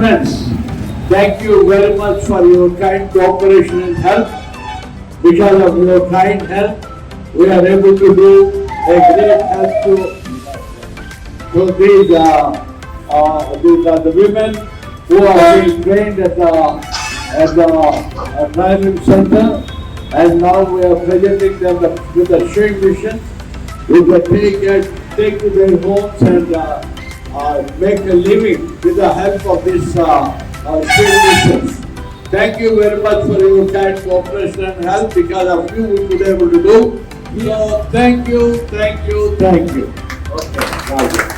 friends, thank you very much for your kind cooperation and help. Because of your kind help, we are able to do a great help to these are the women who are being trained at the training center, and now we are presenting them with the showing mission. We can take to their homes and make a living with the help of this showing missions. Thank you very much for your kind cooperation and help. Because of you, we could be able to do. So thank you, thank you, thank you. Okay, now.